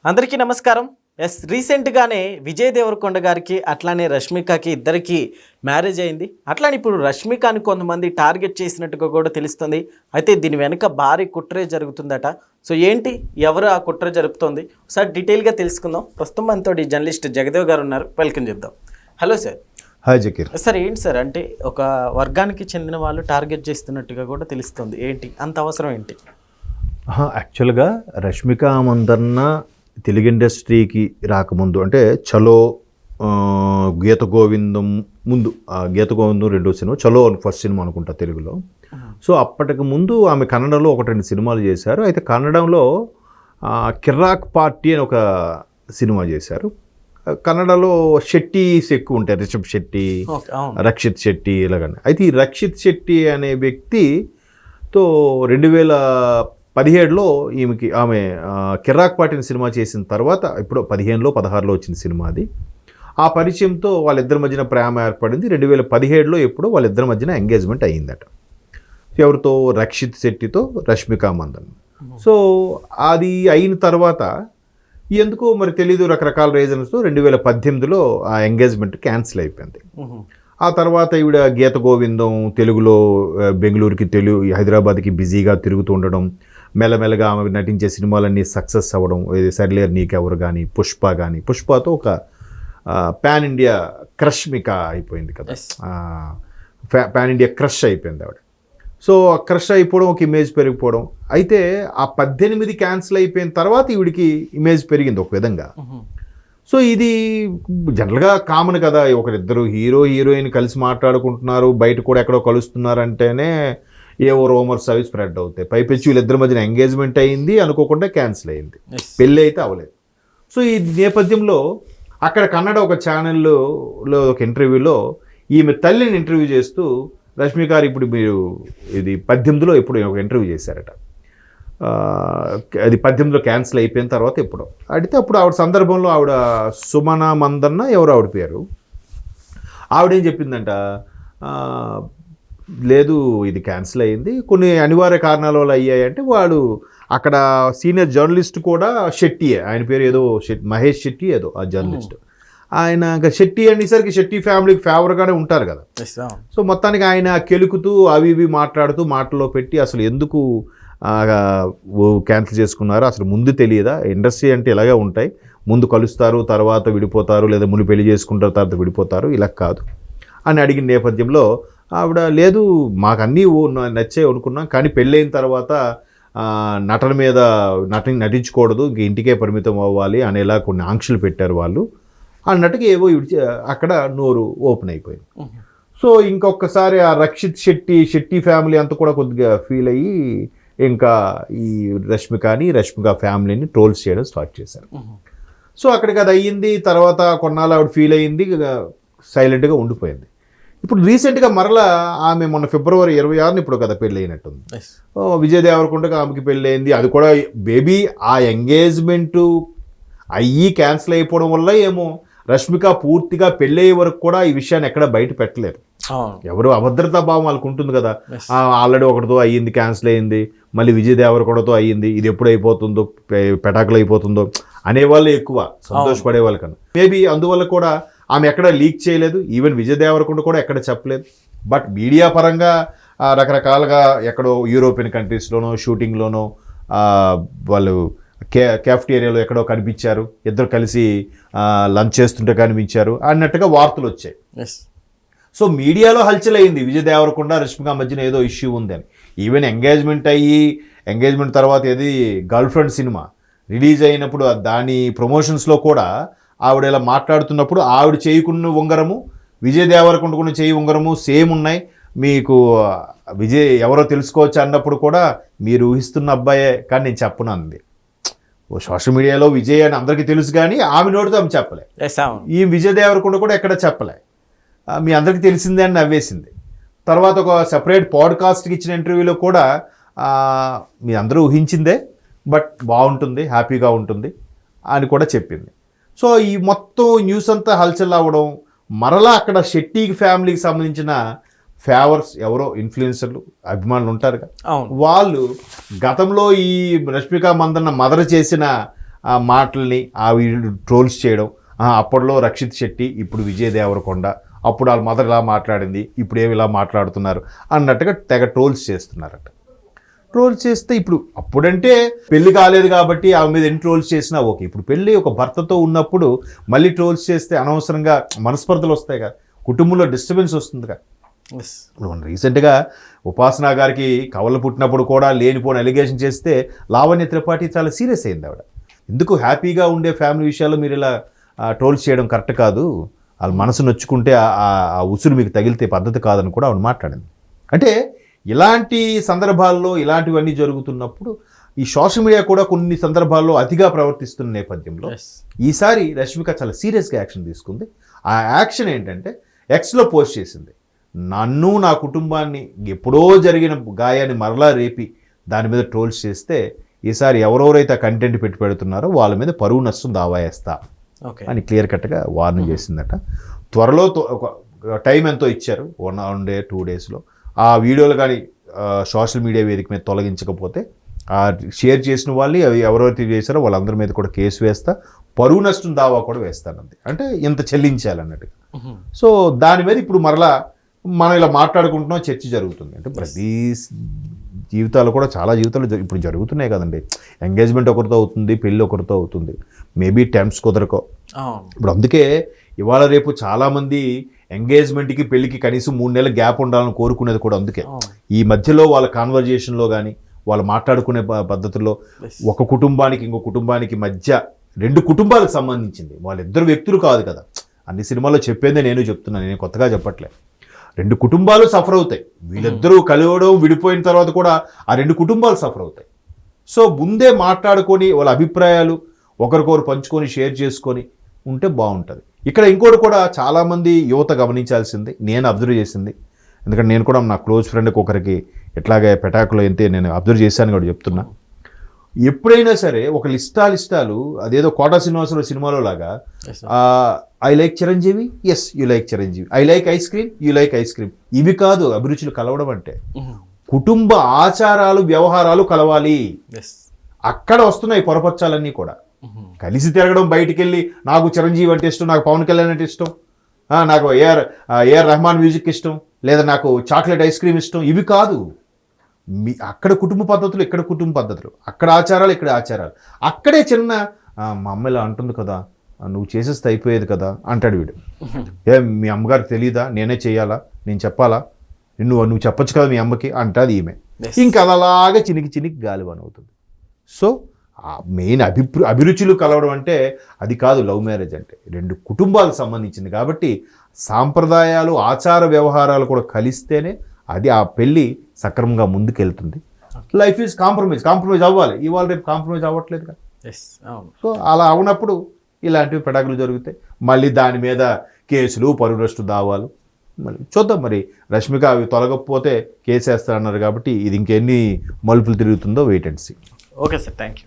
అందరికీ నమస్కారం. రీసెంట్గానే విజయ్ దేవరకొండ గారికి అట్లానే రష్మికకి ఇద్దరికి మ్యారేజ్ అయింది. అట్లానే ఇప్పుడు రష్మికని కొంతమంది టార్గెట్ చేసినట్టుగా కూడా తెలుస్తుంది. అయితే దీని వెనుక భారీ కుట్రే జరుగుతుందట. సో ఏంటి, ఎవరు ఆ కుట్ర జరుపుతోంది, ఒకసారి డీటెయిల్గా తెలుసుకుందాం. ప్రస్తుతం మనతో జర్నలిస్ట్ జగదేవ్ గారు ఉన్నారు, వెల్కమ్ చెప్దాం. Hello sir. Hi Zakir. Sir ఏంటి సార్, అంటే ఒక వర్గానికి చెందిన వాళ్ళు టార్గెట్ చేస్తున్నట్టుగా కూడా తెలుస్తుంది. ఏంటి అంత అవసరం ఏంటి? యాక్చువల్గా రష్మిక మందన్న తెలుగు ఇండస్ట్రీకి రాకముందు అంటే చలో గీత గోవిందం ముందు, గీత గోవిందం రెండో సినిమా, చలో ఫస్ట్ సినిమా అనుకుంటా తెలుగులో. సో అప్పటికి ముందు ఆమె కన్నడలో 1-2 సినిమాలు చేశారు. అయితే కన్నడంలో కిర్రాక్ పార్టీ అని ఒక సినిమా చేశారు. కన్నడలో షెట్టీస్ ఎక్కువ ఉంటాయి, రిషబ్ శెట్టి, రక్షిత్ శెట్టి ఇలాగని. అయితే ఈ రక్షిత్ శెట్టి అనే వ్యక్తితో 2017లో ఆమె కిర్రాక్ పార్టీని సినిమా చేసిన తర్వాత, ఇప్పుడు 15లో వచ్చిన సినిమా అది. ఆ పరిచయంతో వాళ్ళిద్దరి మధ్యన ప్రేమ ఏర్పడింది. 2017లో ఎప్పుడో వాళ్ళిద్దరి మధ్యన ఎంగేజ్మెంట్ అయ్యిందట. ఎవరితో? రక్షిత్ శెట్టితో రష్మిక మందన్. సో అది అయిన తర్వాత ఎందుకో మరి తెలీదు, రకరకాల రీజన్స్తో 2018లో ఆ ఎంగేజ్మెంట్ క్యాన్సిల్ అయిపోయింది. ఆ తర్వాత ఈవిడ గీత గోవిందం తెలుగులో బెంగళూరుకి హైదరాబాద్కి బిజీగా తిరుగుతూ ఉండడం, మెల్లమెల్లగా ఆమె నటించే సినిమాలన్నీ సక్సెస్ అవ్వడం, సరిలేరు నీకెవరు కానీ, పుష్పతో ఒక పాన్ ఇండియా క్రష్మిక అయిపోయింది కదా, పాన్ ఇండియా క్రష్ అయిపోయింది ఆవిడ. సో ఆ క్రష్ అయిపోవడం, ఒక ఇమేజ్ పెరిగిపోవడం. అయితే ఆ 18 క్యాన్సిల్ అయిపోయిన తర్వాత ఈవిడికి ఇమేజ్ పెరిగింది ఒక విధంగా. సో ఇది జనరల్గా కామన్ కదా, ఒకరిద్దరు హీరోయిన్ కలిసి మాట్లాడుకుంటున్నారు, బయట కూడా ఎక్కడో కలుస్తున్నారంటేనే ఏవో రూమర్స్ అవి స్ప్రెడ్ అవుతాయి. పైపెచ్చి వీళ్ళిద్దరి మధ్యన ఎంగేజ్మెంట్ అయ్యింది, అనుకోకుండా క్యాన్సిల్ అయ్యింది, పెళ్ళి అయితే అవ్వలేదు. సో ఈ నేపథ్యంలో అక్కడ కన్నడ ఒక ఛానల్లో ఒక ఇంటర్వ్యూలో ఈమె తల్లిని ఇంటర్వ్యూ చేస్తూ రష్మి గారు, ఇప్పుడు మీరు ఇది 18లో ఎప్పుడు ఒక ఇంటర్వ్యూ చేశారట, అది 18లో క్యాన్సిల్ అయిపోయిన తర్వాత ఎప్పుడో అడిగితే, అప్పుడు ఆవిడ సందర్భంలో ఆవిడ సుమన మందన్న ఎవరు ఆవిడ పేరు, ఆవిడేం చెప్పిందంట, లేదు ఇది క్యాన్సిల్ అయ్యింది, కొన్ని అనివార్య కారణాల వల్ల అయ్యాయంటే, వాడు అక్కడ సీనియర్ జర్నలిస్ట్ కూడా షెట్టియే, ఆయన పేరు ఏదో మహేష్ శెట్టి ఏదో ఆ జర్నలిస్ట్. ఆయన ఇంకా శెట్టి అనేసరికి శెట్టి ఫ్యామిలీకి ఫేవర్గానే ఉంటారు కదా. సో మొత్తానికి ఆయన కెలుకుతూ అవి ఇవి మాట్లాడుతూ మాటల్లో పెట్టి, అసలు ఎందుకు క్యాన్సిల్ చేసుకున్నారు, అసలు ముందు తెలియదా, ఇండస్ట్రీ అంటే ఇలాగే ఉంటాయి, ముందు కలుస్తారు తర్వాత విడిపోతారు, లేదా ముందు పెళ్లి చేసుకుంటారు తర్వాత విడిపోతారు, ఇలా కాదు అని అడిగిన నేపథ్యంలో ఆవిడ, లేదు మాకు అన్నీ నచ్చే అనుకున్నాం, కానీ పెళ్ళైన తర్వాత నటన మీద నటించకూడదు, ఇంక ఇంటికే పరిమితం అవ్వాలి అనేలా కొన్ని ఆంక్షలు పెట్టారు వాళ్ళు అన్నట్టుగా ఏవో అక్కడ నోరు ఓపెన్ అయిపోయింది. సో ఇంకొకసారి ఆ రక్షిత్ శెట్టి ఫ్యామిలీ అంతా కూడా కొద్దిగా ఫీల్ అయ్యి ఇంకా ఈ రష్మిక ఫ్యామిలీని ట్రోల్స్ చేయడం స్టార్ట్ చేశారు. సో అక్కడికి అది అయ్యింది. తర్వాత కొన్నాళ్ళు ఆవిడ ఫీల్ అయ్యింది, సైలెంట్గా ఉండిపోయింది. ఇప్పుడు రీసెంట్గా మరలా ఆమె మొన్న ఫిబ్రవరి 26న ఇప్పుడు కదా పెళ్ళి అయినట్టుంది. విజయ్ దేవరకొండకి ఆమెకి పెళ్ళి అయింది. అది కూడా బేబీ ఆ ఎంగేజ్మెంటు అయ్యి క్యాన్సిల్ అయిపోవడం వల్ల ఏమో రష్మిక పూర్తిగా పెళ్ళయ్యే వరకు కూడా ఈ విషయాన్ని ఎక్కడ బయట పెట్టలేరు. ఎవరు అభద్రతా భావం వాళ్ళకు ఉంటుంది కదా, ఆల్రెడీ ఒకటితో అయ్యింది, క్యాన్సిల్ అయ్యింది, మళ్ళీ విజయ్ దేవరకొండతో అయ్యింది, ఇది ఎప్పుడు అయిపోతుందో, పెటాకులు అయిపోతుందో అనేవాళ్ళు ఎక్కువ సంతోషపడే వాళ్ళకన్నా. మేబీ అందువల్ల కూడా ఆమె ఎక్కడ లీక్ చేయలేదు, ఈవెన్ విజయ్ దేవరకొండ కూడా ఎక్కడ చెప్పలేదు. బట్ మీడియా పరంగా రకరకాలుగా ఎక్కడో యూరోపియన్ కంట్రీస్లోనో షూటింగ్లోనో వాళ్ళు క్యాఫ్టేరియాలో ఎక్కడో కనిపించారు, ఇద్దరు కలిసి లంచ్ చేస్తుంటే కనిపించారు అన్నట్టుగా వార్తలు వచ్చాయి. సో మీడియాలో హల్చల్ అయింది, విజయ్ దేవరకొండ రష్మిక మధ్యన ఏదో ఇష్యూ ఉందని. ఈవెన్ ఎంగేజ్మెంట్ తర్వాత ఏది గర్ల్ ఫ్రెండ్ సినిమా రిలీజ్ అయినప్పుడు దాని ప్రమోషన్స్లో కూడా ఆవిడ ఇలా మాట్లాడుతున్నప్పుడు ఆవిడ చేయుకున్న ఉంగరము, విజయ్ దేవరకొండకున్న చేయి ఉంగరము సేమ్ ఉన్నాయి, మీకు విజయ్ ఎవరో తెలుసుకోవచ్చు అన్నప్పుడు కూడా మీరు ఊహిస్తున్న అబ్బాయే కానీ నేను చెప్పను అంది. సోషల్ మీడియాలో విజయ్ అని అందరికీ తెలుసు కానీ ఆమె నోటితో ఆమె చెప్పలే, ఈ విజయ్ దేవరకొండ కూడా ఎక్కడ చెప్పలే, మీ అందరికీ తెలిసిందే అని నవ్వేసింది. తర్వాత ఒక సెపరేట్ పాడ్కాస్ట్కి ఇచ్చిన ఇంటర్వ్యూలో కూడా మీ అందరూ ఊహించిందే, బట్ బాగుంటుంది, హ్యాపీగా ఉంటుంది అని కూడా చెప్పింది. సో ఈ మొత్తం న్యూస్ అంతా హల్చల్ అవ్వడం, మరలా అక్కడ శెట్టి ఫ్యామిలీకి సంబంధించిన ఫేవర్స్ ఎవరో ఇన్ఫ్లుయెన్సర్లు అభిమానులు ఉంటారుగా, వాళ్ళు గతంలో ఈ రష్మిక మందన్న మదర్ చేసిన ఆ మాటల్ని ఆ వీళ్ళు ట్రోల్స్ చేయడం, అప్పట్లో రక్షిత్ శెట్టి ఇప్పుడు విజయ్ దేవరకొండ, అప్పుడు వాళ్ళ మదర్ ఇలా మాట్లాడింది ఇప్పుడు ఏమి ఇలా మాట్లాడుతున్నారు అన్నట్టుగా తెగ ట్రోల్స్ చేస్తున్నారట. ట్రోల్స్ చేస్తే ఇప్పుడు అప్పుడంటే పెళ్లి కాలేదు కాబట్టి ఆమె మీద ఎన్ని ట్రోల్స్ చేసినా ఓకే, ఇప్పుడు పెళ్ళి ఒక భర్తతో ఉన్నప్పుడు మళ్ళీ ట్రోల్స్ చేస్తే అనవసరంగా మనస్పర్ధలు వస్తాయి కదా, కుటుంబంలో డిస్టర్బెన్స్ వస్తుందిగా. ఇప్పుడు మనం రీసెంట్గా ఉపాసన గారికి కవలు పుట్టినప్పుడు కూడా లేనిపోని అలిగేషన్ చేస్తే లావణ్య త్రిపాఠి చాలా సీరియస్ అయింది. ఆవిడ ఎందుకు హ్యాపీగా ఉండే ఫ్యామిలీ విషయాల్లో మీరు ఇలా ట్రోల్స్ చేయడం కరెక్ట్ కాదు, వాళ్ళ మనసు నొచ్చుకుంటే ఆ ఉసురు మీకు తగిలితే పద్ధతి కాదని కూడా ఆవిడ మాట్లాడింది. అంటే ఇలాంటి సందర్భాల్లో ఇలాంటివన్నీ జరుగుతున్నప్పుడు ఈ సోషల్ మీడియా కూడా కొన్ని సందర్భాల్లో అతిగా ప్రవర్తిస్తున్న నేపథ్యంలో ఈసారి రష్మిక చాలా సీరియస్గా యాక్షన్ తీసుకుంది. ఆ యాక్షన్ ఏంటంటే ఎక్స్లో పోస్ట్ చేసింది, నన్ను నా కుటుంబాన్ని ఎప్పుడో జరిగిన గాయాన్ని మరలా రేపి దాని మీద ట్రోల్స్ చేస్తే ఈసారి ఎవరెవరైతే కంటెంట్ పెట్టి పెడుతున్నారో వాళ్ళ మీద పరువు నష్టం దావా వేస్తా అని క్లియర్ కట్గా వార్నింగ్ చేసిందట. త్వరలో ఒక టైం ఎంతో ఇచ్చారు, 1 day 2 daysలో ఆ వీడియోలు కానీ సోషల్ మీడియా వేదిక మీద తొలగించకపోతే ఆ షేర్ చేసిన వాళ్ళు అవి ఎవరైతే చేశారో వాళ్ళందరి మీద కూడా కేసు వేస్తా, పరువు నష్టం దావా కూడా వేస్తానంది. అంటే ఇంత చెల్లించాలన్నట్టుగా. సో దాని మీద ఇప్పుడు మరలా మనం ఇలా మాట్లాడుకుంటున్నాం, చర్చ జరుగుతుంది. అంటే ప్రతి జీవితాలు కూడా చాలా జీవితాలు ఇప్పుడు జరుగుతున్నాయి కదండి. ఎంగేజ్మెంట్ ఒకరితో అవుతుంది, పెళ్ళి ఒకరితో అవుతుంది, మేబీ టైమ్స్ కుదరకో. ఇప్పుడు అందుకే ఇవాళ రేపు చాలామంది ఎంగేజ్మెంట్కి పెళ్ళికి కనీసం 3 నెలల గ్యాప్ ఉండాలని కోరుకునేది కూడా అందుకే. ఈ మధ్యలో వాళ్ళ కాన్వర్జేషన్లో కానీ వాళ్ళు మాట్లాడుకునే పద్ధతుల్లో ఒక కుటుంబానికి ఇంకో కుటుంబానికి మధ్య 2 కుటుంబాలకు సంబంధించింది, వాళ్ళిద్దరు వ్యక్తులు కాదు కదా. అన్ని సినిమాల్లో చెప్పేదే నేను చెప్తున్నాను, నేను కొత్తగా చెప్పట్లే. 2 కుటుంబాలు సఫర్ అవుతాయి, వీళ్ళిద్దరూ కలవడం విడిపోయిన తర్వాత కూడా ఆ 2 కుటుంబాలు సఫర్ అవుతాయి. సో ముందే మాట్లాడుకొని వాళ్ళ అభిప్రాయాలు ఒకరికొకరు పంచుకొని షేర్ చేసుకొని ఉంటే బాగుంటుంది. ఇక్కడ ఇంకోటి కూడా చాలామంది యువత గమనించాల్సింది, నేను అబ్జర్వ్ చేసింది, ఎందుకంటే నేను కూడా నా క్లోజ్ ఫ్రెండ్కి ఒకరికి ఎట్లాగే పెటాకులో అయితే నేను అబ్జర్వ్ చేశాను కూడా చెప్తున్నా. ఎప్పుడైనా సరే ఒక లిస్టాలు అదేదో కోటా శ్రీనివాసరావు సినిమాలో లాగా I like Chiranjeevi, yes you like Chiranjeevi, I like ice cream, you like ice cream, ఇవి కాదు అభిరుచులు కలవడం అంటే. కుటుంబ ఆచారాలు వ్యవహారాలు కలవాలి. అక్కడ వస్తున్నాయి పొరపచ్చాలన్నీ కూడా. కలిసి తిరగడం, బయటికి వెళ్ళి నాకు చిరంజీవి అంటే ఇష్టం, నాకు పవన్ కళ్యాణ్ అంటే ఇష్టం, నాకు ఏఆర్ రెహమాన్ మ్యూజిక్ ఇష్టం, లేదా నాకు చాక్లెట్ ఐస్ క్రీమ్ ఇష్టం, ఇవి కాదు. అక్కడ కుటుంబ పద్ధతులు, ఇక్కడ కుటుంబ పద్ధతులు, అక్కడ ఆచారాలు, ఇక్కడ ఆచారాలు. అక్కడే చిన్న మా అమ్మ ఇలా అంటుంది కదా, నువ్వు చేసేస్తే అయిపోయేది కదా అంటాడు వీడు. మీ అమ్మగారికి తెలియదా, నేనే చేయాలా, నేను చెప్పాలా, నువ్వు చెప్పొచ్చు కదా మీ అమ్మకి అంటాది ఈమె. ఇంకా అలాగా చినికి గాలివాన్ అవుతుంది. సో మెయిన్ అభిరుచులు కలవడం అంటే అది కాదు లవ్ మ్యారేజ్ అంటే. 2 కుటుంబాలకు సంబంధించింది కాబట్టి సాంప్రదాయాలు, ఆచార వ్యవహారాలు కూడా కలిస్తేనే అది ఆ పెళ్ళి సక్రమంగా ముందుకెళ్తుంది. లైఫ్ ఈజ్ కాంప్రమైజ్ అవ్వాలి. ఇవాళ రేపు కాంప్రమైజ్ అవ్వట్లేదు కదా. సో అలా అవునప్పుడు ఇలాంటివి పెడాకులు జరుగుతాయి. మళ్ళీ దాని మీద కేసులు, పరువు నష్టం దావాలు. మళ్ళీ చూద్దాం, మరి రష్మిక అవి తొలగకపోతే కేసు వేస్తారన్నారు కాబట్టి ఇది ఇంకెన్ని మలుపులు తిరుగుతుందో wait and see. Okay sir, thank you.